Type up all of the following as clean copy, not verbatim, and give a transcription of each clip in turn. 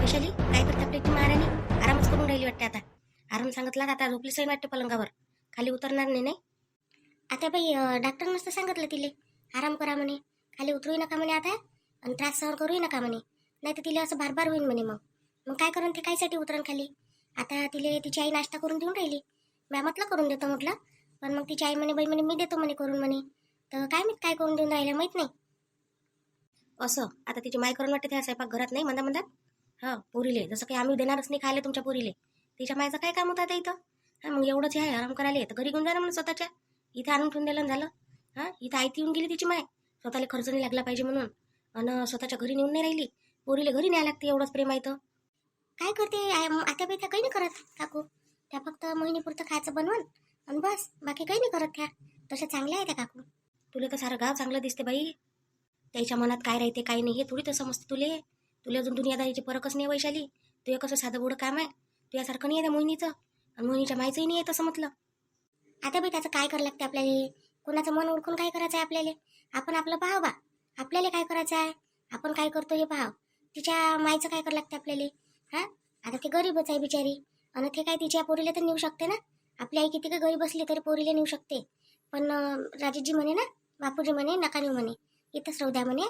वैशाली काय करते आपली ती महाराणी? आरामच करून राहिली वाटते आता. आराम सांगितला आता झोपली सैन वाटते पलंगावर. खाली उतरणार नाही नाही. आता बाई डॉक्टर मस्त सांगितलं तिले आराम करा म्हणे. खाली उतरूही नका म्हणे आता आणि त्रास सहन करूही नका म्हणे. नाही तर तिला असं बार होईल म्हणे. मग मग काय करून ते कायसाठी उतरण खाली. आता तिले तिची आई नाश्ता करून देऊन राहिली. म्या म्हटलं करून देतो म्हटलं. पण मग तिची आई म्हणे बाई म्हणे मी देतो म्हणे करून म्हणे. तर काय मी काय करून देऊन राहिलं माहित नाही. असं आता तिची माय करून वाटते त्या स्वयंपाक घरात नाही म्हणता म्हणतात. हा पुरीले जसं काही आम्ही देणारच नाही खायला तुमच्या पुरीले. तिच्या मायचं काय काम होतं आता इथं. हा मग एवढंच आहे आराम करायला तर घरी घेऊन जा ना म्हणून स्वतःच्या. इथे आणून ठेवून दिलं झालं. हा इथं आयती येऊन गेली तिची माय. स्वतःला खर्च नाही लागला पाहिजे म्हणून. आणि स्वतःच्या घरी नेऊन नाही राहिली. पोरीले घरी न्याय लागते एवढंच प्रेम आहे तर. काय करते आता बाई त्या काही नाही करत काकू. त्या फक्त महिनीपुरतं खायचं बनवून आणि बस बाकी काही नाही करत त्या. तशा चांगल्या आहे त्या काकू. तुला तर सारं गाव चांगलं दिसते बाई. त्याच्या मनात काय राहते काय नाही हे थोडी तर समजते तुले. तुला अजून दुनियादारीची परकच नाही वैशाली. तुझं कसं साधं बुडं काम आहे. तुझ्यासारखं नाही आहे त्या मोहिनीचं. आणि मोहिनीच्या मायचंही नाही आहे तसं म्हटलं. आता बाई त्याचं काय करावं लागते आपल्याला. कोणाचं मन ओळखून काय करायचं आहे आपल्याला. आपण आपलं पाहाव बा. आपल्याला काय करायचं आहे. आपण काय करतो हे पाहाव. तिच्या मायचं काय करावं लागते आपल्याला. हा आता ते गरीबच आहे बिचारी. आणि ते काय तिच्या पोरीला तर नेऊ शकते ना. आपली आई किती का गरीब असली तरी पोरीला नेऊ शकते. पण राजेशजी म्हणे ना बापूजी म्हणे नका नेऊ म्हणे. इथंच राहू द्या म्हणे.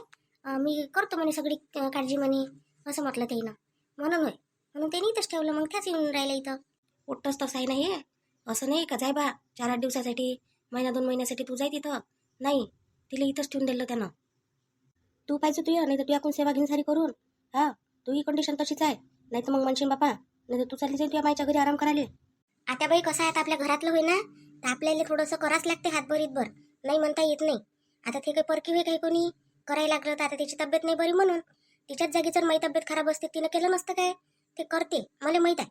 मी करतो म्हणे सगळी काळजी म्हणे. असं म्हटलं त्यानं. म्हणून होय म्हणून त्यांनी इथंच ठेवलं. मग त्याच येऊन राहिलं इथं. उठतंच तसं आहे ना हे. असं नाही का जाय बा 4-8 दिवसासाठी महिना 2 महिन्यासाठी तू जाय तिथं. नाही तिला इथंच ठेवून दिलं त्यानं. तू पाहिजे तुझ्या नाही तर तुझ्याकडून सेवा घेऊन सारी करून. हा तू ही कंडिशन तशीच आहे. नाही तर मग म्हणशील बापा नाही तर तू चालली जाईल तुझ्या मायच्या घरी आराम करायला. आता बाई कसं आहे आता आपल्या घरातलं होई ना तर आपल्याला थोडंसं करावंच लागते हातभरीतभर. नाही म्हणता येत नाही. आता ते काही परकी वे काही कोणी करायला लागलं तर आता तिची तब्येत नाही बरी म्हणून. तिच्याच जागी जर माझी तब्येत खराब असते तिनं केलं नसतं काय. ते करते मला माहीत आहे.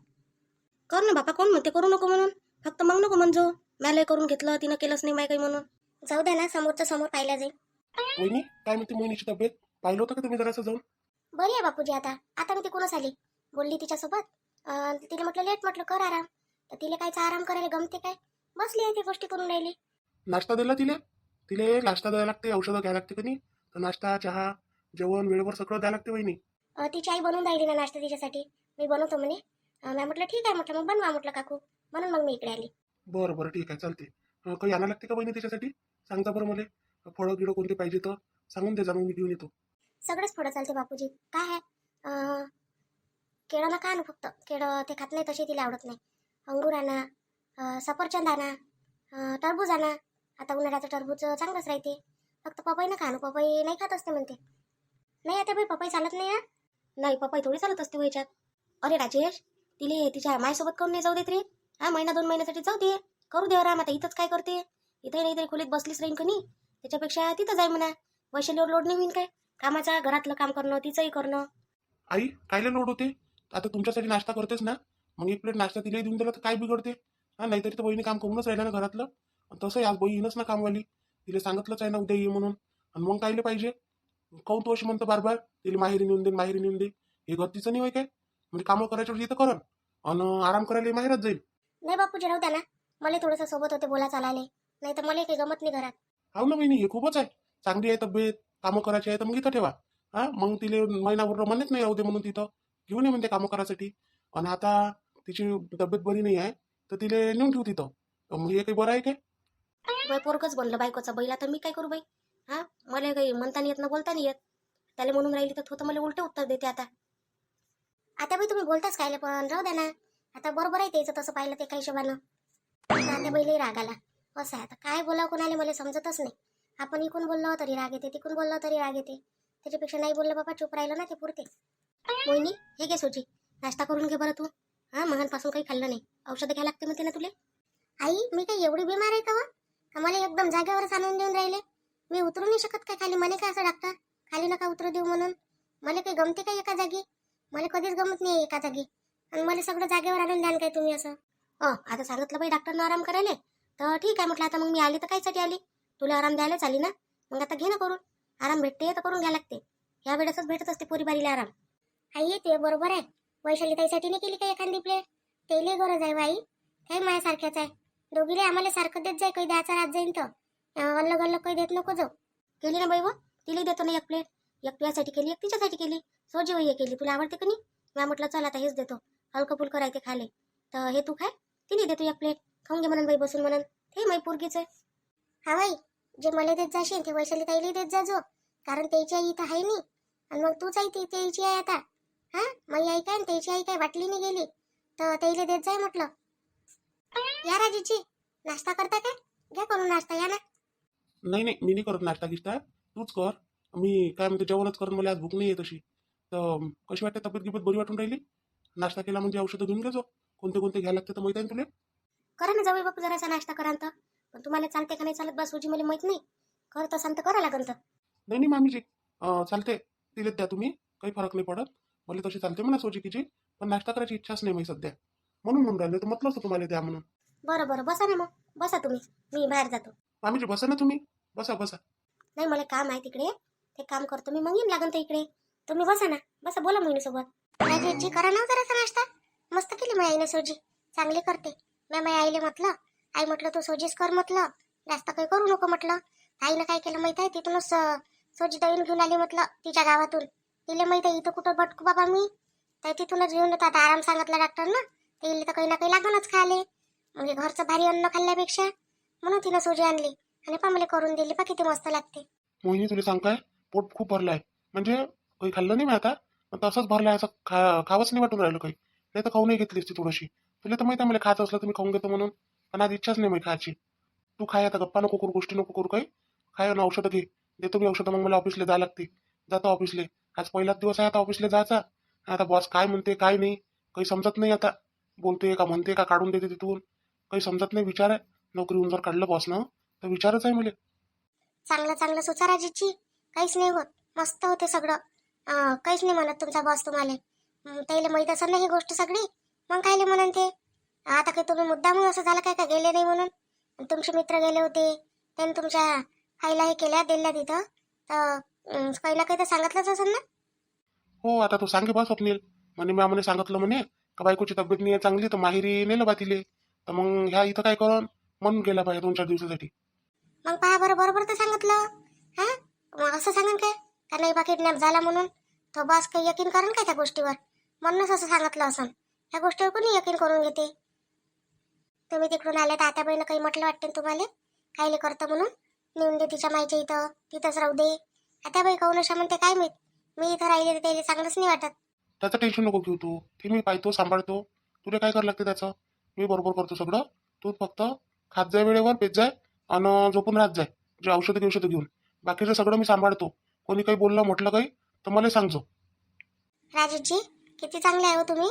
कर ना बापा कोण म्हणते करू नको म्हणून. फक्त मग नको म्हणजो मॅलय करून घेतलं तिनं केलंच नाही माय काही म्हणून. जाऊ द्या ना समोरचं समोर पाहिलं जाईल. वहिनी काय म्हणते मोहिनीची तब्येत पाहिलं होतं का तुम्ही जरासं जाऊन. बरी आहे बापूजी आता. आता मी तिकडूनच आली. बोलली तिच्यासोबत. तिला म्हटलं लेट म्हटलं कर आराम. तर तिला कायचा आराम करायला गमते काय. बसली आहे ती गोष्टी करून राहिली. नाश्ता दिला तिला. तिला नाश्ता द्यायला लागते औषधं घ्यायला लागते का नाही. तर नाश्ता चहा जेवण वेळेवर सगळं द्यायला लागते वहिनी. तिची आई बनवून राहिली ना नाश्ता तिच्यासाठी. मी बनवतो म्हणे. मी म्हटलं ठीक आहे म्हटलं मग बनवा म्हटलं काकू. म्हणून मग मी इकडे आली. बरं बरं ठीक आहे चालते. काही आणायला लागते का वहिनी त्याच्यासाठी. सांगता बरं मला फळं गिळं कोणते पाहिजे तर सांगून दे जा मग मी घेऊन येतो. सगळंच फळं चालते बापूजी. काय आहे केळं नका आणू फक्त. केळं ते खात नाही तसे तिला आवडत नाही. अंगूर आणा. सफरचंद आणा. टरबूज आणा. आता उन्हाळ्याचं टरबूज चांगलंच राहते. फक्त पपई नका आणू. पपई नाही खात असते म्हणते. नाही आता बाई पपई चालत नाही ना. नाही पपई थोडी चालत असते व्हायच्यात. अरे राजेश तिले तिच्या मायसोबत काऊन नाही जाऊ देत रे. हा महिना 2 महिन्यासाठी जाऊ दे. करू दे आराम. आता इथंच काय करते. इथे नाही तरी खोलीत बसलीच राहीन का नाही. त्याच्यापेक्षा तिथं जाय म्हणा. वैशालीवर लोड नाही होईन काय. कामाचा घरातलं काम करणं तिचंही करणं. आई कायला लोड होते. आता तुमच्यासाठी नाश्ता करतेस ना. मग एक प्लेट नाश्ता तिला देऊन दिला तर काय बिघडते. हा नाहीतरी तर बहिणी काम करूनच राहिला ना घरातलं. तसं आज बही येईनच ना कामवाली. तिला सांगितलंच आहे ना उद्या ये म्हणून. आणि मग कायले पाहिजे. काऊन तू अशी म्हणतो बार तिला माहेरी नेऊन दे माहेरी नेऊन दे. हे गतीचं नाही होय काय. म्हणजे कामं करायच्या वेळी तर करन आणि आराम करायला माहेरात जाईल. नाही बापूजी राहू द्या ना. मला थोडंसं सोबत होते बोला चालायला. नाही तर मला काही गमत नाही घरात. हो ना बहिणी हे खूपच आहे. चांगली आहे तब्येत कामं करायची आहे तर मग इथं ठेवा. हा मग तिला महिनाभर म्हणत नाही राहू दे म्हणून तिथं घेऊन ये म्हणते कामं करायसाठी. आणि आता तिची तब्येत बरी नाही आहे तर तिला नेऊन ठेवू तिथं. मग हे काही बरं आहे काय. बाई पोरगच बनलं बायकोचा बैल. आता मी काय करू बाई. हा मला काही म्हणता नाही येत ना बोलता नाही येत. त्याला म्हणून राहिली तर तो तर मला उलटे उत्तर देते आता. आता बाई तुम्ही बोलताच कायले पण राहू द्या ना. आता बरोबर आहे त्याचं तसं पाहिलं ते काही हिशोबानं. आता बैलही राग आला. असं आहे आता काय बोलावं कोणाला मला समजतच नाही. आपण इकून बोललो तरी राग येते तिकून बोललो तरी राग येते. त्याच्यापेक्षा नाही बोललं बाबा चुप राहिलं ना ते पुरते. मोहिनी हे घे सोची. नाश्ता करून घे बरं तू. हा मगांपासून काही खाल्लं नाही. औषधं घ्यायला लागते म्हणते ना तुले. आई मी काही एवढी बिमार आहे का व. मला एकदम जागेवरच आणून देऊन राहिले. मी उतरू नाही शकत काय खाली. म्हणे काय असं डॉक्टर खाली नका उतरू देऊ म्हणून. मला काही गमते काय एका जागी. मला कधीच गमत नाही एका जागी. आणि मला सगळं जागेवर आणून द्याल काय तुम्ही असं. आता सांगितलं बाई डॉक्टरनं आराम करायला. तर ठीक आहे म्हटलं आता मग मी आली तर कायसाठी आली. तुला आराम द्यायलाच आली ना. मग आता घे ना करून. आराम भेटते तर करून घ्या लागते. ह्या वेळेसच भेटत असते पोरीबारीला आराम. आई ते बरोबर आहे. वैशाली ताईसाठी नाही केली काय एखादी प्लेट. तेले गरज आहे बाई. काही माझ्यासारख्याच आहे. दोघीले आम्हाला सारखं देत जाय काही द्यायचा रात जाईन तर अलग अलग काही देत नको जाऊ. केली ना बाई व तिला देतो ना एक प्लेट. एक तुझ्यासाठी केली एक तिच्यासाठी केली. सोजी वय केली तुला आवडते का नाही. मी म्हटलं चल आता हेच देतो, हलकं फुलकं राहते खाले. तर हे तू खाय, तिने देतो एक प्लेट, खाऊन घे म्हणून बाई बसून म्हणून. ते माई पोरगीच आहे. हा बाई, जे मला देत जाशील ते वैशाली ताईला देत जा जो, कारण त्याची आई इथं आहे नाही. आणि मग तूच आई त्याची आई आता. हा, माझी आई काय त्याची आई काय वाटलीने गेली, तर त्याला देत जाय म्हटलं. या राजूची, नाश्ता करता काय? घ्या करून नाश्ता, या ना. नाही नाही, मी नाही करत नाश्ता गिश्ता, तूच कर. मी काय म्हणते जेवणच करत, मला आज भूक नाही आहे तशी. तर कशी वाटते तब्येत गिब्येत बरी वाटून राहिली? नाश्ता केला म्हणजे औषधं घेऊन घ्यायचो. कोणते कोणते घ्यायला लागते तर माहिती आहे ना तुला? करा ना जाऊ बापू जरासा नाश्ता करा तर. पण तुम्हाला चालते का नाही चालत बस सोजी मला माहित नाही. करत असाल तर करा लागन तर. नाही नाही मामीजी, चालते, दिलेत द्या तुम्ही, काही फरक नाही पडत. मला तशी चालते म्हणा सोजीकीची, पण नाश्ता करायची इच्छाच नाही मी सध्या, म्हणून म्हणून राहिले तर म्हटलं असतं तुम्हाला द्या म्हणून. बरं बरं, बसा ना मग, बसा तुम्ही, मी बाहेर जातो. मामीजी बसा ना तुम्ही, बसा बसा. नाही मला काम आहे तिकडे, ते काम करतो मी, मग येईन लागन तर इकडे. तुम्ही बसा ना, बसा, बोला मोहिनीसोबत. राजेशजी करा ना जरासा नाश्ता, मस्त केली माझ्या आईनं सोजी, चांगली करते. मी माझ्या आईले म्हटलं, आई म्हटलं तू सोजीच कर म्हटलं, जास्त काही करू नको म्हटलं. आईनं काय केलं माहित आहे, तिथूनच सोजी दळून घेऊन आली म्हटलं तिच्या गावातून. तिला माहित आहे इथं कुठं भटकू बाबा मी, तर तिथूनच घेऊन येतो. आता आराम सांगितला डॉक्टरनं, ते तर काही ना काही लागूनच खाले, म्हणजे घरचं भारी अन्न खाल्ल्यापेक्षा, म्हणून तिनं सोजी आणली आणि पामले करून दिली. पा किती मस्त लागते. मोहिनी तुला सांग काय, पोट खूप भरलाय, म्हणजे काही खाल्लं नाही मी आता, पण तसंच भरलाय, असं खावंच नाही वाटून राहिलं काही. नाही तर खाऊ नाही घेतलीस ती थोडीशी. तुला तर माहिती आहे मला खायचं असलं तर मी खाऊन घेतो म्हणून, पण आज इच्छाच नाही मी खायची. तू खाय आता, गप्पा नको करू, गोष्टी नको करू काही. खाय ना, औषधं घे, देतो मी औषधं. मग मला ऑफिसला जायला लागते, जातो ऑफिसला. आज पहिलाच दिवस आहे आता ऑफिसला जायचा. आता बॉस काय म्हणते काय नाही काही समजत नाही. आता बोलते का म्हणते का काढून देते तिथून, काही समजत नाही. विचार आहे, नोकरीहून जर काढलं बॉसनं तर विचारच आहे मला. चांगलं चांगलं सुचा राजेशजी, काहीच नाही होत, मस्त होते सगळं. काहीच नाही म्हणत तुमचा बॉस तुम्हाला. त्याला माहीत असेल ना ही गोष्ट सगळी, मग कायले म्हणून ते. आता काही तुम्ही मुद्दाम असं झालं काय का गेले नाही म्हणून? तुमचे मित्र गेले होते, त्यांनी तुमच्या आईला हे केल्या दिल्या तिथं, तर काही ना काही तर सांगितलंच असेल ना. हो, आता तू सांगे बा स्वप्नील म्हणे, म्या म्हणे सांगितलं म्हणे का बायकोची तब्येत नाही आहे चांगली, तर माहेरी नेलं बा तिले. तर मग ह्या इथं काय करून म्हणून गेला पाहिजे 2-4 दिवसासाठी. मग पहा बरं, बरोबर तर सांगितलं. हा, मग असं सांगन काय का नाही बा किडनॅप झाला म्हणून? तो बॉस काही यकीन करेन काय त्या गोष्टीवर? म्हणूनच असं सांगितलं असं. ह्या गोष्टीवर कोणी यकीन करून घेते? तुम्ही तिकडून आले तर आता बहिणं काही म्हटलं वाटतं तुम्हाला, कायले करतं म्हणून? नेऊन दे तिच्या मायच्या इथं, तिथंच राहू दे. आता बाई काऊन अशा म्हणते काय माहित. मी इथं राहिले तर त्याला चांगलंच नाही वाटत. त्याचं टेन्शन नको घेऊ तू, ते मी पाहतो सांभाळतो. तुला काय करावं लागते त्याचं, मी बरोबर करतो सगळं. तू फक्त खात जाय वेळेवर, पेत जाय आणि झोपून राहत जाय, जे औषधं घेऊन. बाकीचं सगळं मी सांभाळतो. कोणी काही बोललं म्हटलं काही तर मला सांगतो. राजेशजी, किती चांगले आहे हो तुम्ही.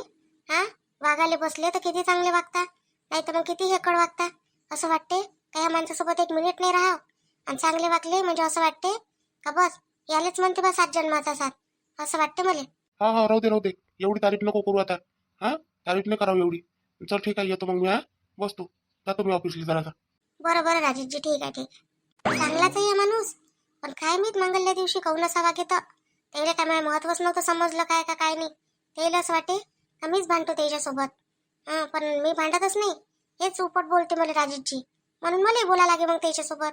हा, वागायला बसले तर किती चांगले वागता, नाही तर मग किती हेकड वागता. असं वाटते का या माणसासोबत 1 मिनिट नाही राहावं, आणि चांगले वागले म्हणजे असं वाटते का बस यालेच म्हणते बा 7 जन्माचा साथ, असं वाटते मला. हा हा, राहू दे, एवढी तारीफ नको करू आता. हा, तारीफ नाही करावं एवढी. चल ठीक आहे, येतो मग मी. हा, बसतो, जातो मी ऑफिसला जरासा. बरं बरं राजेशजी, ठीक आहे ठीक आहे. चांगलाच आहे हा माणूस, पण काय माहित मंगलल्या दिवशी काऊन असा वागेत. त्याला काय माझं महत्वच नव्हतं समजलं काय का काय नाही. त्याला असं वाटे का मीच भांडतो त्याच्यासोबत. हा, पण मी भांडतच नाही, हेच उपट बोलते मला राजेशजी, म्हणून मला बोला लागे मग त्याच्यासोबत.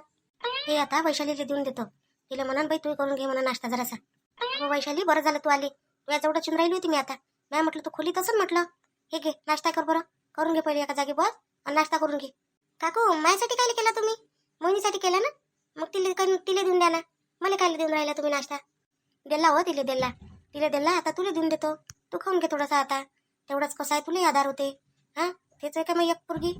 हे आता वैशालीला देऊन देतो, तिला म्हणून बाई तू करून घे म्हणा नाश्ता जरासा. हो वैशाली, बरं झालं तू आली, तू याजवळ चिन राहिली होती मी आता. नाही म्हटलं तू खोलीत असं म्हटलं. हे घे नाश्ता कर बरं, करून घे पहिले एका जागी बस आणि नाश्ता करून घे. काकू, माझ्यासाठी काय केला तुम्ही? मोहिनीसाठी केला ना, मग तिला देऊन द्या ना. मला काय देऊन राहिला तुम्ही नाश्ता? दिला हो, तिला दिला, आता तुला देऊन देतो. तू खाऊन घे थोडासा आता, तेवढंच कसं आहे तुला आधार होते. हा, तेच आहे का मग एक पोरगी?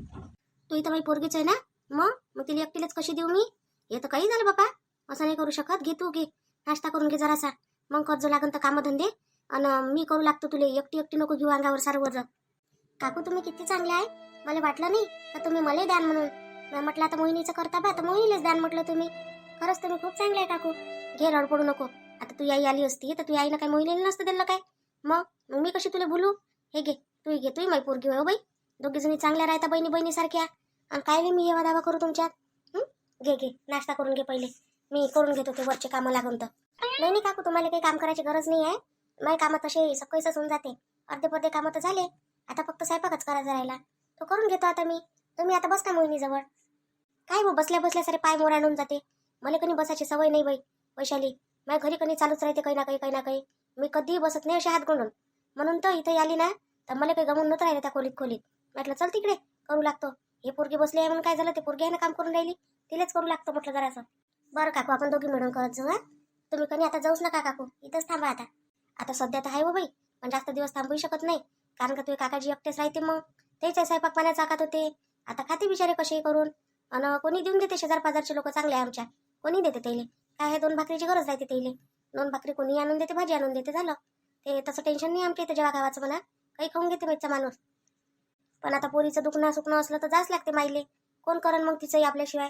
तू इथं माझी पोरगीच आहे ना, मग तिला एकटीलाच कशी देऊ मी? हे तर काही झालं बापा, असं नाही करू शकत. घे तू, घे नाश्ता करून घे जरासा, मग कर्ज लागन तर कामं धंदे, आणि मी करू लागतो तुला. एकटी नको घेऊ अंगावर सारं वजन. काकू तुम्ही किती चांगले आहे, मला वाटलं नाही का तुम्ही मला द्यान म्हणून. मी म्हटलं आता मोहिनीचं करता बा, तर मोहिनीलाच द्यान म्हटलं तुम्ही. खरंच तुम्ही खूप चांगले आहे काकू. घे, रडपडू नको. आता तू आई आली असती तर तू आईनं काय मोहिनीला नसतं दिलं काय? मग मी कशी तुला बोलू? हे घे, तू माई पोरगी हो बाई. दोघी जणी चांगल्या राहता बहिणी सारख्या, आणि काय नाही मी येवा दावा करू तुमच्यात. घे नाश्ता करून घे पहिले, मी करून घेतो ते वरचे कामं लागून तर. नाही काकू, तुम्हाला काही काम करायची गरज नाही आहे. माझे कामं तसे सकाळीच होऊन जाते, अर्धे कामं तर झाले. आता फक्त स्वयंपाकच करायचा राहिला, तो करून घेतो आता मी. तुम्ही आता बसता मोहिनीजवळ. काय हो, बसल्या सारे पाय मोराडून जाते. मला कधी बसायची सवय नाही बाई वैशाली. माझ्या घरी कधी चालूच राहते काही ना काही. मी कधीही बसत नाही असे हात गोंडून. म्हणून तर इथं आली ना, तर मला काही गमून नव्हतं राहिलं त्या खोलीत म्हटलं चल तिकडे करू लागतो. हे पोरगी बसली आहे म्हणून काय झालं, ते पोरगी आहे ना काम करून राहिली, तिलाच करू लागतो म्हटलं जरासं. बरं काकू, आपण दोघी मिळून करत जाऊ. तुम्ही कधी आता जाऊच नका काकू, इथंच थांबा आता. आता सध्या तर आहे हो बाई, पण जास्त दिवस थांबू शकत नाही, कारण का तुझे काकाजी एकटेच राहते, मग तेच आहे स्वयंपाक पाण्यात चाकत होते. आता खाते बिचारे कसे करून, आणि कोणी देऊन देते, शेजार पाजारचे लोक चांगले आहे आमच्या, कोणी देते त्याले. काय आहे, 2 भाकरीची गरज राहते त्याले, 2 भाकरी कोणी आणून देते, भाजी आणून देते, झालं. ते तसं टेन्शन नाही आमच्या इथं जेव्हा गावाचं म्हणा, काही खाऊन घेते माहीतचा माणूस. पण आता पोरीचं दुखणं सुखणं असलं तर जाच लागते माईले, कोण करण मग तिचंही आपल्याशिवाय.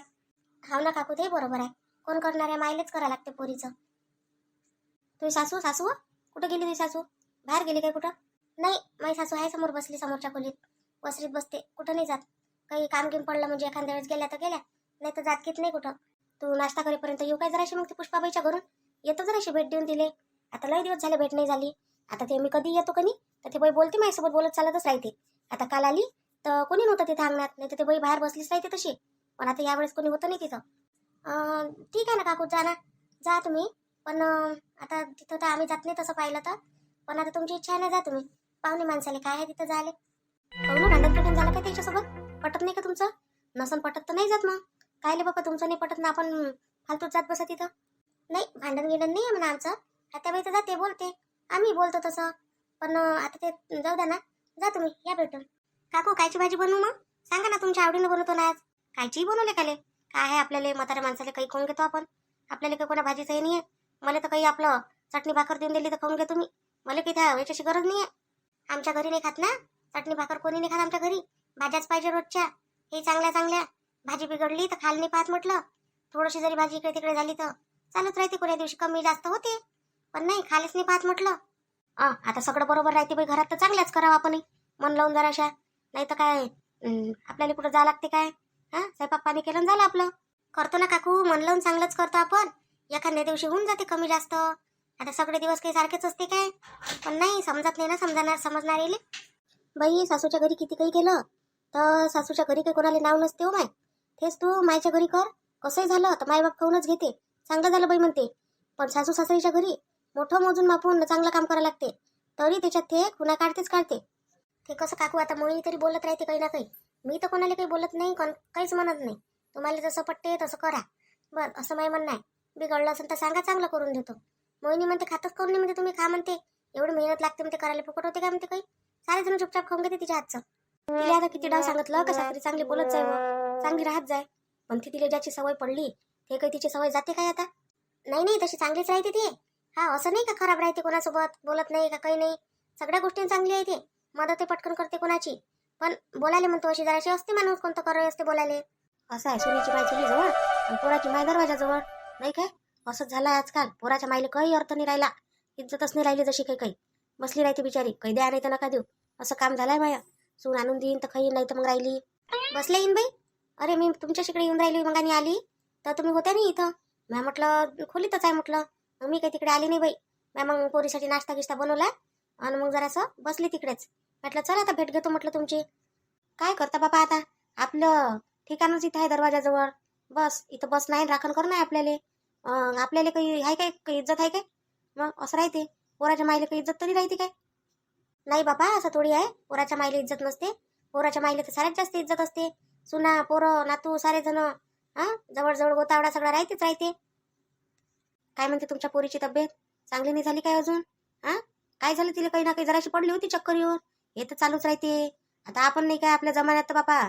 हाव ना काकू, ते बरोबर आहे, कोण करणार आहे, माईलेच करा लागते पोरीचं. तुझी सासू सासू कुठं गेली? तुझी सासू बाहेर गेली काय कुठं? नाही, माझी सासू आहे समोर बसली, समोरच्या खोलीत वसरीत बसते, कुठं नाही जात. काही काम घेऊन पडलं म्हणजे एखाद्या वेळेस गेल्या तर गेल्या, नाही तर जात घेत नाही कुठं. तू नाश्ता करेपर्यंत येऊ काय जराशी, मग ती पुष्पाबाईच्या घरून येतो जराशी भेट देऊन दिले. आता लय दिवस झाले भेट नाही झाली. आता ते मी कधी येतो कधी, तर ते बाई बोलते माझ्यासोबत, बोलत चालतच राहते. आता काल आली तर कोणी नव्हतं तिथं अंगणात, नाही तर ते बाई बाहेर बसलीच राहते तशी, पण आता यावेळेस कोणी होतं नाही तिथं. ठीक आहे ना काकू, जा ना, जा तुम्ही. पण आता तिथं तर आम्ही जात नाही तसं पाहिलं तर, पण आता तुमची इच्छा आहे ना, जा तुम्ही. पाहुणे माणसाले काय आहे तिथं जायला. पाहुणं भांडण पिटून झालं का त्याच्यासोबत? पटत नाही का तुमचं? नसन पटत तर नाही जात, मग काय ले बाबा, तुमचं नाही पटत ना, आपण फालतूच जात बसा तिथं. नाही, भांडण गिंडण नाही आहे म्हणा आमचं, आत्याबाई तर जाते बोलते, आम्ही बोलतो तसं. पण आता ते जाऊ द्या ना, जा तुम्ही, या भेटून. काकू, कायची भाजी बनवू मग? सांगा ना, तुमच्या आवडीनं बनवतो ना आज. कायचीही बनवले खाले, काय आहे आपल्याला म्हाताऱ्या माणसाला काही खाऊन घेतो आपण, आपल्याला काही कोणा भाजीचं हे नाही आहे. मला तर काही आपलं चटणी भाकर देऊन दिली तर खाऊन घे तुम्ही, मला काही त्या याच्याची गरज नाही आहे. आमच्या घरी नाही खात ना चटणी भाकर, कोणी नाही खात आमच्या घरी, भाज्याच पाहिजे रोजच्या. हे चांगल्या चांगल्या, भाजी बिघडली तर खाल नाही पाहत म्हटलं, थोडीशी जरी भाजी इकडे तिकडे झाली तर चालूच राहते, कोण्या दिवशी कमी जास्त होते, पण नाही खालीच नाही पाहत म्हटलं. आता सगळं बरोबर राहते बाई, घरात तर चांगल्याच करावं आपण, मन लावून जराशा, नाही तर काय आपल्याला कुठं जावं लागते काय. स्वयंपाक पाणी केलं झालं आपलं. करतो ना काकू, मन लावून चांगलंच करतो आपण, एखाद्या दिवशी होऊन जाते कमी जास्त. आता सगळे दिवस काही सारखेच असते काय, पण नाही समजत नाही ना, समजणार येईल बाई. सासूच्या घरी किती काही केलं तर सासूच्या घरी काही कोणाला नाव नसते हो माय. तेच तू मायच्या घरी कर, कसंही झालं तर मायबाप खाऊनच घेते, चांगलं झालं बाई म्हणते. पण सासू सासरीच्या घरी मोठं मोजून मापून चांगलं काम करायला लागते, तरी त्याच्यात ते खुणा काढते. ते कसं काकू, आता मोहिनी तरी बोलत राहते काही ना काही, मी तर कोणाला काही बोलत नाही, काहीच म्हणत नाही. तुम्हाला जसं पटते तसं करा, बरं असं माय म्हणणं आहे. बिघडलं असेल तर सांगा, चांगलं करून देतो. मोहिनी म्हणते खातच करून नाही म्हणते, तुम्ही खा म्हणते, एवढी मेहनत लागते म्हणते करायला, फुकट होते काय म्हणते काही, सारे जण चुपचाप खाऊन घेते तिच्या हातचं. तिला आता किती डाव सांगितलं का सासरी चांगली बोलत जाय, चांगली राहत जाय, पण ती तिला ज्याची सवय पडली ते काही तिची सवय जाते काय आता. नाही तशी चांगलीच राहते ती. असं नाही का खराब राहते, कोणासोबत बोलत नाही का काही नाही, सगळ्या गोष्टी चांगली आहे ते, मदत पटकन करते कोणाची, पण बोलायला म्हणतो अशी जराशी असते माणूस, कोणतं करत असते बोलायला. असं आहे, सुनीची माय चुलीजवळ आणि पोराची माय दरवाजाजवळ, नाही काय असंच झालं आजकाल. पोराच्या मायला काही अर्थ नाही राहिला, इज्जतच नाही राहिली, जशी काही बसली राहते बिचारी, काही द्या नाही तर नका देऊ, असं काम झालंय माया. सून आणून देईन तर खाईन, नाही तर मग राहिली बसले येईन बाई. अरे मी तुमच्याकडे येऊन राहिली, मग आणि आली तर तुम्ही होत्या नाही इथं, मी म्हटलं खोलीतच आहे म्हटलं, मग मी काही तिकडे आली नाही बाई. मग पोरीसाठी नाश्ता गिश्ता बनवला आणि मग जरासं बसली तिकडेच, म्हटलं चला आता भेट घेतो म्हटलं तुमची. काय करता बाबा, आता आपलं ठिकाणच इथं आहे दरवाजाजवळ, बस इथं बस नाही, राखण करणं आहे आपल्याला. आपल्याला काही आहे काय, काही इज्जत आहे काय, मग असं राहते. पोराच्या माईला काही इज्जत तरी राहते काय? नाही बाबा, असं थोडी आहे, पोराच्या माईला इज्जत नसते, पोराच्या माईला तर साऱ्यात जास्त इज्जत असते. सुना पोरं नातू सारे जण जवळ गोतावडा सगळा राहते. काय म्हणते तुमच्या पोरीची तब्येत, चांगली नाही झाली काय अजून? काय झालं तिला, काही ना काही जराशी पडली होती चक्कर येऊन, हे तर चालूच राहते. आता आपण नाही काय आपल्या जमान्यात तर बापा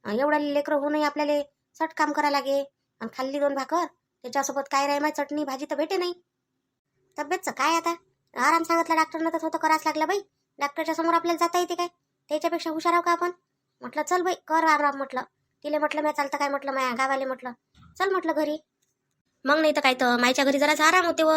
एवढा लेकरं होऊ नये आपल्याला, सट काम करायला लागे, आणि खाल्ली 2 भाकर त्याच्यासोबत काय राही माय, चटणी भाजी तर भेटे नाही. तब्येतचं काय आता, आराम सांगितलं डॉक्टरनं तर होतं करायच लागला बाई. डॉक्टरच्या समोर आपल्याला जाता येते काय, त्याच्यापेक्षा हुशार आहो का आपण. म्हटलं चल बाई कर आराम, म्हटलं तिले, म्हटलं मी चालतं काय, म्हटलं माया गावाले, म्हटलं चल म्हटलं घरी. मग नाही तर काय, तर माईच्या घरी जरासा आराम होते व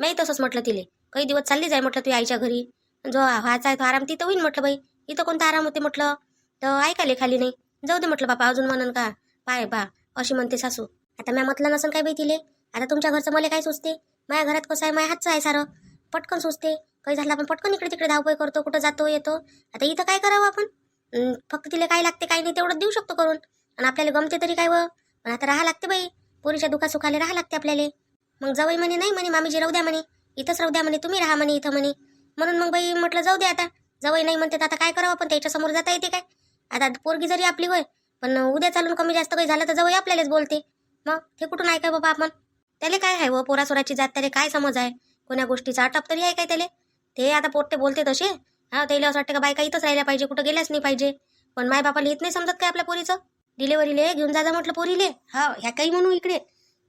मी तसंच म्हटलं तिले, काही दिवस चालली जाय म्हटलं तुझ्या आईच्या घरी, जो व्हायचा आहे तो आराम तिथं होईल म्हटलं बाई, इथं कोणता आराम होते म्हटलं. तर ऐकायला खाली नाही, जाऊ दे म्हटलं बापा, अजून म्हणन का पाय बा अशी म्हणते सासू. आता मी म्हटलं नसन काय बाई तिले, आता तुमच्या घरचं मला काय सुचते, माझ्या घरात कसं आहे, माझ्या हातचं आहे सारं, पटकन सुचते, काही झालं आपण पटकन इकडे तिकडे धावपळ करतो, कुठं जातो येतो. आता इथं काय करावं आपण, फक्त तिला काय लागते काय नाही तेवढं देऊ शकतो करून, आणि आपल्याला गमते तरी काय व, पण आता राहा लागते बाई, पोरीच्या दुखासुखाले राहा लागते आपल्याला. मग जावई म्हणे नाही म्हणे मामीजी राहू द्या म्हणे, इथंच राहू द्या म्हणे, तुम्ही राहा म्हणे इथं म्हणे. म्हणून मग बाई म्हटलं जाऊ दे आता. जवळ नाही म्हणते तर आता काय करावं, पण त्याच्या समोर जाता येते काय. आता पोरगी जरी आपली होय, पण उद्या चालून कमी जास्त काही झालं तर जवळ आपल्यालाच बोलते. मग ते कुठून आहे काय बाबा आपण. त्याला काय आहे व पोरासोराची जात, त्याला काय समज आहे कोण्या गोष्टीचा अटप तरी आहे काय त्याला. ते आता पोट्टे बोलते तसे. त्याला असं वाटतं का बायका इथंच राहिल्या पाहिजे, कुठं गेल्याच नाही पाहिजे. पण माय बापाला येत नाही समजत काय आपल्या पोरीचं. डिलेव्हरीले घेऊन जा म्हटलं पोरीले. ह्या काही म्हणू इकडे.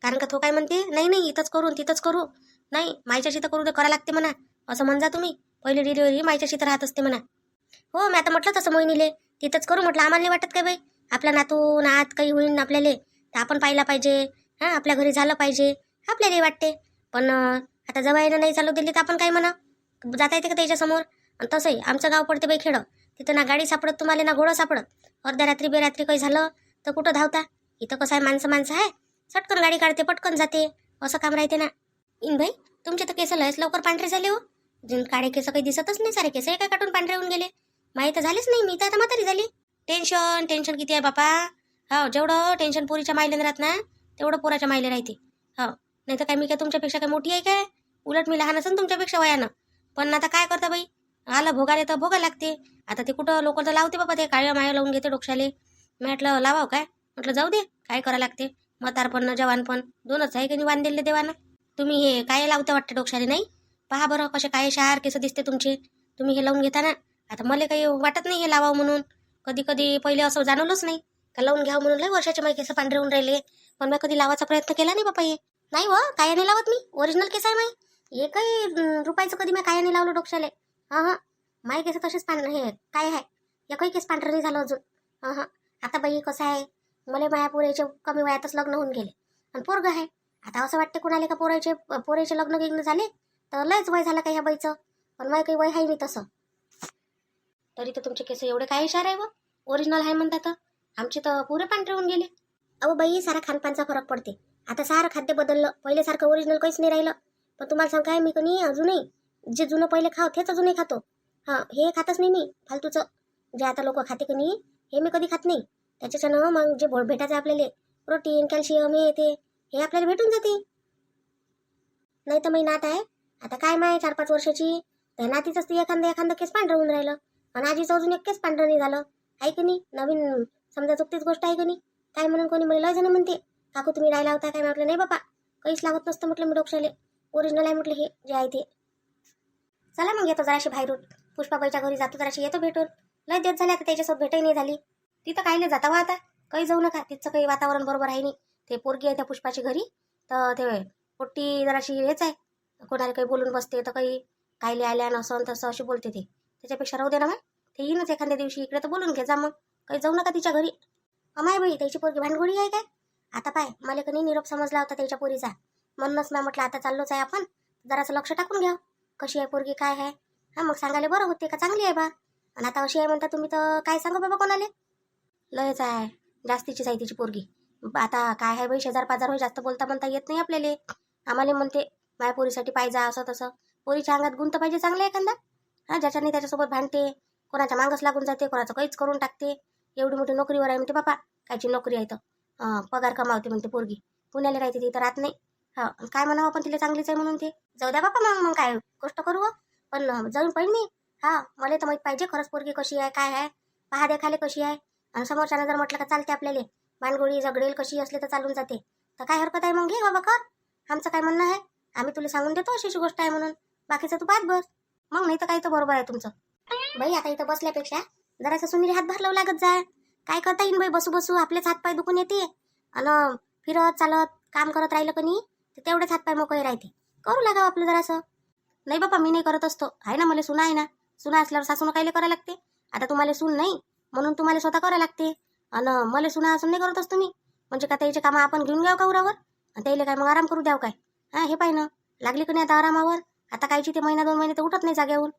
कारण का तो काय म्हणते, नाही नाही इथंच करू तिथंच करू. नाही मायच्याशी तर करू दे, करा लागते म्हणा. असं म्हणजा तुम्ही. पहिली डिलिव्हरी मायच्याशी तर राहत असते म्हणा. हो मी आता म्हटलं तसं मोहिनीले, तिथंच करू म्हटलं. आम्हाला नाही वाटत काय बाई, आपला नातू नात काही होईल आपल्याला तर आपण पाहिला पाहिजे. आपल्या घरी झालं पाहिजे आपल्यालाही वाटते. पण आता जवाईनं नाही चालू दिली तर आपण काय म्हणा, जाता येते का त्याच्यासमोर. आणि तसंही आमचं गाव पडते बाई खेडं. तिथं ना गाडी सापडत तुम्हाला ना घोडं सापडत. अर्ध्या रात्री बेरात्री काही झालं तर कुठं धावता. इथं कसं आहे, माणसं आहे, सटकन गाडी काढते पटकन जाते. असं काम राहते ना. इन भाई तुमचे तर केस लयच लवकर पांढरे झाले हो. काळे केस काही दिसतच नाही, सारे केस काय काढून पांढरे होऊन गेले. माहीत झालेच नाही, मी तर आता म्हातारी झाली. टेन्शन टेन्शन किती आहे बापा. जेवढं टेन्शन पोरीच्या मायलेनं राहत ना, तेवढं पोराच्या मायले राहते. नाही तर काय मी काय तुमच्यापेक्षा काय मोठी आहे काय. उलट मी लहान असेल तुमच्यापेक्षा वयानं. पण आता काय करता बाई, आलं भोगाले तर भोगा लागते. आता ते कुठं लोक तर लावते बाबा, ते काळ्या माया लावून घेते डोक्षाले. मी म्हटलं लावाव काय, म्हटलं जाऊ दे काय करा लागते. म्हातारपण जवानपण दोनच आहे की नाही वांदेले देवानं. तुम्ही हे काय लावते वाटते डोक्षाले. नाही पहा बरं कसे काय शार केस दिसते तुमचे. तुम्ही हे लावून घेता ना. आता मला काही वाटत नाही हे लावावं म्हणून. कधी कधी पहिले असं जाणवलंच नाही का लावून घ्यावं म्हणून. लय वर्षाचे माझे केस पांढरे होऊन राहिले, पण मी कधी लावायचा प्रयत्न केला नाही बापा. हे नाही हो, काय नाही लावत मी. ओरिजिनल केस आहे माई. एकही रुपयाचं कधी मी काय नाही लावलं डोक्षाले. माय केस तसेच पांढरे. हे काय आहे, एकही केस पांढरं नाही झालं अजून. आता बाई कसं आहे, मला माया पोराचे कमी वयातच लग्न होऊन गेले आणि पोरग आहे. आता असं वाटते कुणाले का पोराचे लग्न गिग्न झाले तर लयच वय झालं का ह्या बाईचं. पण वय काही वय आहे नाही तसं. तरी तर तुमचे केस एवढे काय इशारा आहे व ओरिजिनल आहे म्हणतात. आमचे तर पुरे पांढरे होऊन गेले. अहो बाई सारा खानपानचा फरक पडते. आता सारं खाद्य बदललं, पहिल्यासारखं ओरिजिनल काहीच नाही राहिलं. पण तुम्हाला सांग काय, मी कोणी अजूनही जे जुनं पहिले खाव तेच अजूनही खातो. हे खातच नाही मी फालतूचं. जे आता लोक खाते की नाही हे मी कधी खात नाही. त्याच्यानं मग जे भेटायचं आपल्याला प्रोटीन कॅल्शियम हे आपल्याला भेटून जाते. नाही तर मी नात आहे आता काय माय 4-5 वर्षाची, त्या नातीचंच ती एखादं केस पांढरं होऊन राहिलं. आणि आजीचं अजून एक केस पांढरं नाही झालं. आहे की नाही, नवीन समजा चुकतीच गोष्ट आहे की नाही. काय म्हणून कोणी मला जण म्हणते, काकू तुम्ही राहिला होता काय. म्हटलं नाही बाबा काहीच लागत नसतं म्हटलं मी डोक्षाले. ओरिजिनल आहे म्हटलं हे जे आहे ते. चला मग येतो जराशी बाहेरून. पुष्पाबाईच्या घरी जातो जराशी, येतो भेटून. लय दिवस झाले आता त्याच्यासोबत भेटही नाही झाली. तिथं कायले जाता वा आता, काही जाऊ नका. तिथचं काही वातावरण बरोबर आहे नाही. ते पोरगी आहे त्या पुष्पाची घरी तर ते पोट्टी जराशी हेच आहे, कोणाला काही बोलून बसते तर काही कायले आल्या नसन तसं अशी बोलते ते. त्याच्यापेक्षा राहू दे ना. मग ते येईनच एखाद्या दिवशी इकडे तर बोलून घे जा. मग काही जाऊ नका तिच्या घरी. अमाय बाई त्याची पोरगी भांडगोळी आहे काय. आता पाय मला कधी निरोप समजला होता त्याच्या पोरीचा, म्हणूनच मी म्हटलं आता चाललोच आहे आपण, जरासं लक्ष टाकून घ्या कशी आहे पोरगी काय आहे. मग सांगायला बरं होते का चांगली आहे बा. आणि आता अशी आहे म्हणता तुम्ही तर काय सांगा बाबा कोणाले. लयच आहे, जास्तीचीच आहे तिची पोरगी. आता काय आहे बाई, शेजार पाजार होय, जास्त बोलता म्हणता येत नाही आपल्याला. आम्हाला म्हणते माझ्या पोरीसाठी पाहिजे असं तसं. पोरीच्या अंगात गुण तर पाहिजे चांगला एखादा. ज्याच्याने त्याच्यासोबत भांडते, कोणाच्या मागच लागून जाते, कोणाचं काहीच करून टाकते. एवढी मोठी नोकरीवर आहे म्हणते बापा. कायची नोकरी आहे तर पगार कमावते म्हणते पोरगी. पुण्याला राहते तिथं राहत नाही. काय म्हणावं पण तिला चांगलीच आहे म्हणून ते. जाऊ द्या बापा मग काय गोष्ट करू. पण जाऊन पाहिजे मी. मला तर माहीत पाहिजे खरंच पोरगी कशी आहे काय आहे. पहा देखाले कशी आहे. आणि समोरच्यानं जर म्हटलं का चालते आपल्याला, भानगोळी झगडेल कशी असली तर चालून जाते, तर काय हरकत आहे मग. घे बाबा कर. आमचं काय म्हणणं आहे, आम्ही तुला सांगून देतो अशी गोष्ट आहे म्हणून. बाकीचं तू पाहत बस मग. नाही तर काही तर बरोबर आहे तुमचं. बाई आता इथं बसल्यापेक्षा जरासं सुनील हातभार लावू लागत जा. काय करता येईन बाई, बसू बसू आपलेच हातपाय दुखून येते. आणि फिरत चालत काम करत राहिलं का नाही तर तेवढेच हातपाय मोकळे राहते. करू लागावं आपलं जरासं. नाही बापा मी नाही करत असतो. आहे ना मला सुना आहे ना. सुना असल्यावर सासून कायले करायला लागते. आता तुम्हाला सून नाही म्हणून तुम्हाला स्वतः करायला लागते. आणि मला सुना असून नाही करत असतो मी. म्हणजे का त्याचे कामं आपण घेऊन घ्याव का उरावर, आणि त्याला काय मग आराम करू द्याव काय. हे पाय ना लागली का नाही आता आरामावर. आता कायची ते 1-2 महिने तर उठत नाही जागेहून.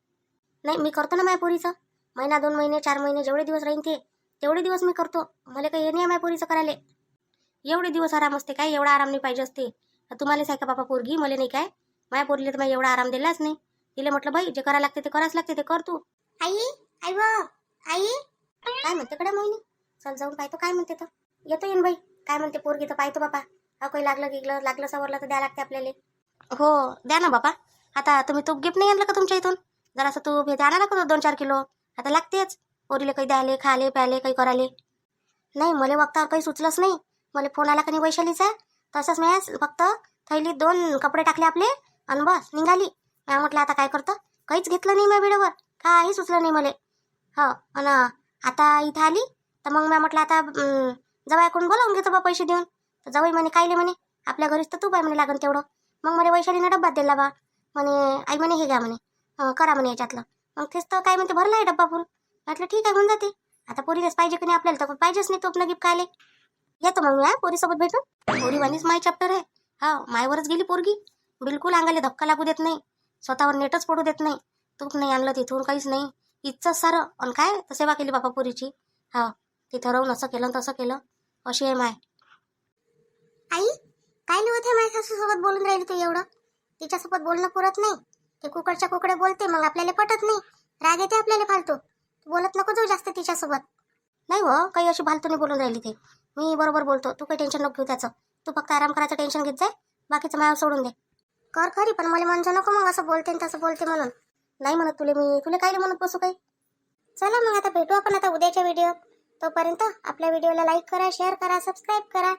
नाही मी करतो ना माझ्या पोरीचं. 1-2 महिने 4 महिने जेवढे दिवस राहीन ते तेवढे दिवस मी करतो. मला काही हे नाही माझ्या पोरीचं करायला. एवढे दिवस आराम असते काय, एवढा आराम नाही पाहिजे असते. तुम्हालाच आहे का बापा पोरगी, मला नाही काय. माझ्या पोरीला तर मी एवढा आराम दिलाच नाही. तिला म्हटलं बाई जे करायला लागते ते करायच लागते, ते कर तू. आई आई व आई काय म्हणते कडे मोहिनी. चल जाऊन पाहतो काय म्हणते तर. येतो येईन बाई. काय म्हणते पोरगी तर पाहतो बापा. काही लागलं सवरलं तर द्या लागते आपल्याला. हो द्या ना बापा. आता तुम्ही तूप गिफ्ट नाही आणलं का तुमच्या इथून. जरासं तूप हे ते आणा लागतो 2-4 किलो. आता लागतेच पोरीले काही द्यायले खाले प्याले काही करायले. नाही मला वक्तावर काही सुचलंच नाही. मला फोन आला का नाही वैशालीचा, तसंच मी फक्त थैलीत 2 कपडे टाकले आपले आणि बस निघाली. मी म्हटलं आता काय करतं, काहीच घेतलं नाही मी व्हिडिओवर, काही सुचलं नाही मला. हो आणि आता इथं आली तर मग मी म्हटलं आता जवळ बोलावून घेतो बा पैसे देऊन. तर जवळ म्हणे कायले म्हणे, आपल्या घरीच तर तू पाय म्हणे लागन तेवढं. मग मला वैशालीनं डब्बात दिला बा, म्हणे आई म्हणे हे घ्या म्हणे, करा म्हणे याच्यातलं. मग तेच तर काय म्हणते भरला आहे डब्बा फुल. म्हटलं ठीक आहे होऊन जाते. आता पोरीलाच पाहिजे की नाही, आपल्याला तर पाहिजेच नाही तोप नगीब कायले. येतो मग मी पोरीसोबत भेटून. पोरीवानीच माय चॅप्टर आहे. हा मायवरच गेली पोरगी, बिलकुल अंगाले धक्का लागू देत नाही, स्वतःवर नेटच पडू देत नाही. तूप नाही आणलं तिथून काहीच नाही, इथचंच सारं. आणि काय तर सेवा केली बापा पोरीची. हा तिथं राहून असं केलं तसं केलं, अशी आहे माय. आई काय नाही होते, माझ्या सासूसोबत बोलून राहिली तू एवढं. तिच्यासोबत बोलणं पुरत नाही, ते कुकडच्या कुकडे बोलते, मग आपल्याला पटत नाही, राग येते आपल्याला फालतू. बोलत नको जाऊ जास्त तिच्यासोबत. नाही हो काही अशी फालतू नाही बोलून राहिली ते, मी बरोबर बोलतो. तू काही टेन्शन नको घेऊ त्याचं, तू फक्त आराम करायचं टेन्शन घेत जाय, बाकीचं मायावर सोडून दे. कर खरी पण मला म्हणजो नको मग असं बोलते आणि तसं बोलते म्हणून. नाही म्हणत तुला काय म्हणत बसू काही. चला मग आता भेटू आपण आता उद्याच्या व्हिडिओत. तोपर्यंत आपल्या व्हिडिओला लाईक करा, शेअर करा, सबस्क्राईब करा.